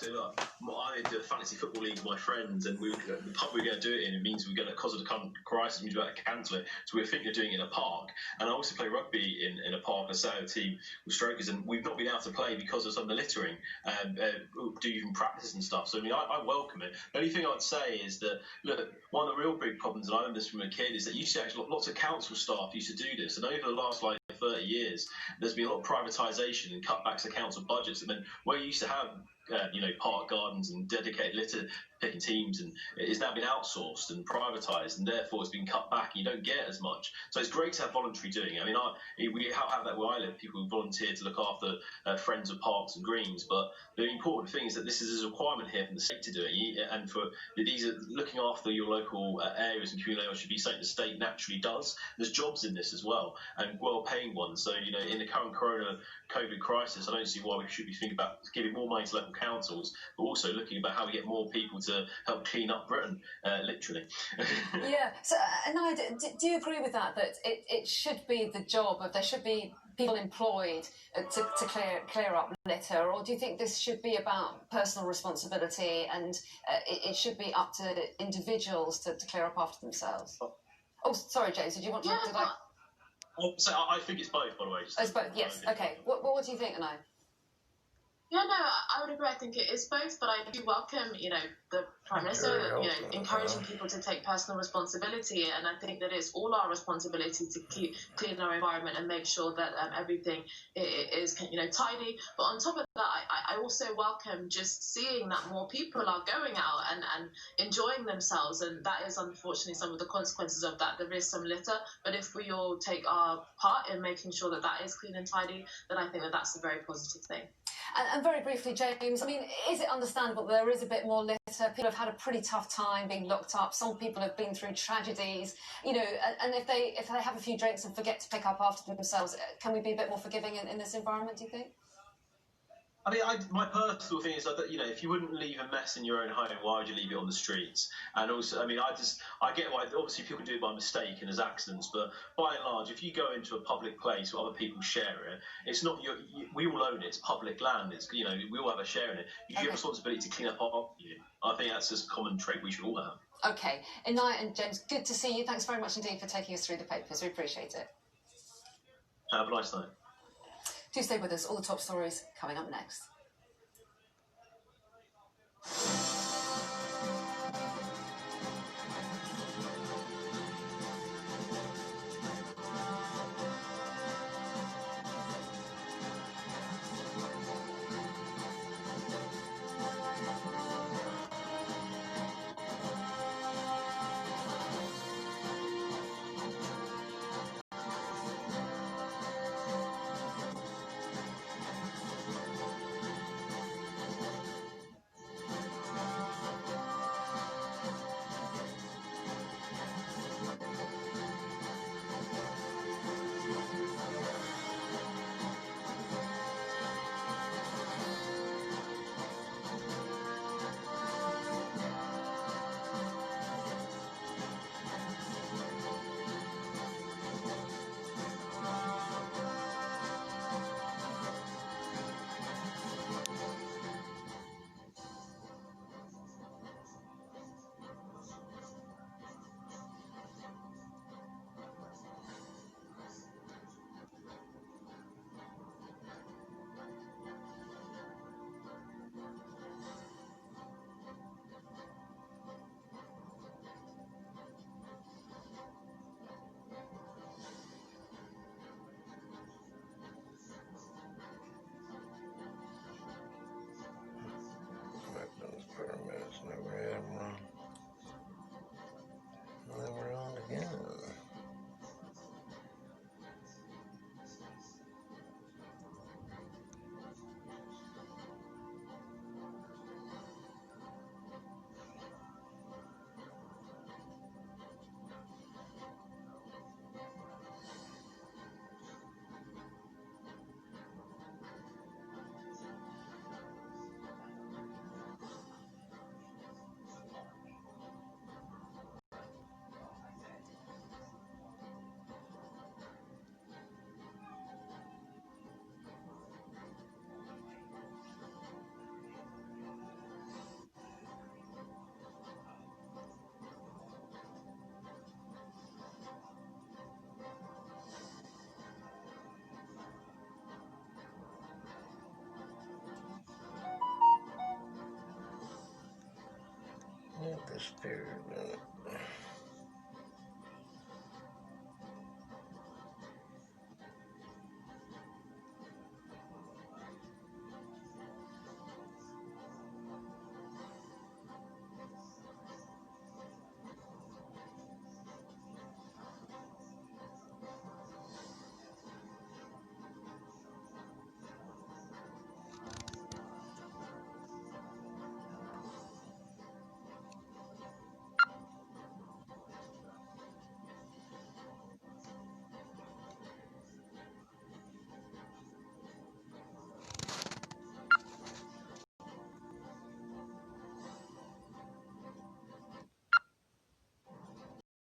say, look, I do a fantasy football league with my friends, and the pub we're going to do it in, it means we're going to, because of the current crisis, means we're going to cancel it. So we're thinking of doing it in a park. And I also play rugby in a park, a set team with strokers, and we've not been able to play because of some of the littering, do even practice and stuff. So I mean, I welcome it. The only thing I'd say is that, look, one of the real big problems, and I remember this from a kid, is that used to actually, lots of council staff used to do this, and over the last 30 years, there's been a lot of privatisation and cutbacks of council budgets. And then where you used to have park gardens and dedicated litter picking teams, and it's now been outsourced and privatised, and therefore it's been cut back. You don't get as much. So it's great to have voluntary doing. I mean, we have that where I live. People who volunteer to look after friends of parks and greens. But the important thing is that this is a requirement here from the state to do it, and for these are looking after your local areas and community areas should be something the state naturally does. There's jobs in this as well, and well-paying ones. So in the current COVID crisis, I don't see why we should be thinking about giving more money to local councils, but also looking about how we get more people to help clean up Britain, literally. Yeah. So, Anaya, do you agree with that it should be the job of, there should be people employed to clear up litter, or do you think this should be about personal responsibility and it should be up to individuals to clear up after themselves? Oh, sorry, James, did you want to... So I think it's both, by the way. It's both, yes. Okay. What do you think, Anaya? Yeah, no, I would agree. I think it is both, but I do welcome, the Prime Minister, encouraging people to take personal responsibility, and I think that it's all our responsibility to keep clean our environment and make sure that everything is, tidy. But on top of that, I also welcome just seeing that more people are going out and enjoying themselves, and that is unfortunately some of the consequences of that. There is some litter, but if we all take our part in making sure that that is clean and tidy, then I think that that's a very positive thing. And very briefly, James, I mean, is it understandable that there is a bit more litter? People have had a pretty tough time being locked up. Some people have been through tragedies, and if they have a few drinks and forget to pick up after themselves, can we be a bit more forgiving in this environment, do you think? I mean, my personal thing is that, if you wouldn't leave a mess in your own home, why would you leave it on the streets? And also, I mean, I get why, obviously people do it by mistake and as accidents, but by and large, if you go into a public place where other people share it, it's not we all own it, it's public land, it's, we all have a share in it. You have a responsibility to clean up after you. I think that's just a common trait we should all have. Okay. Anaya and James, good to see you. Thanks very much indeed for taking us through the papers. We appreciate it. Have a nice night. Do stay with us. All the top stories coming up next. Spirit.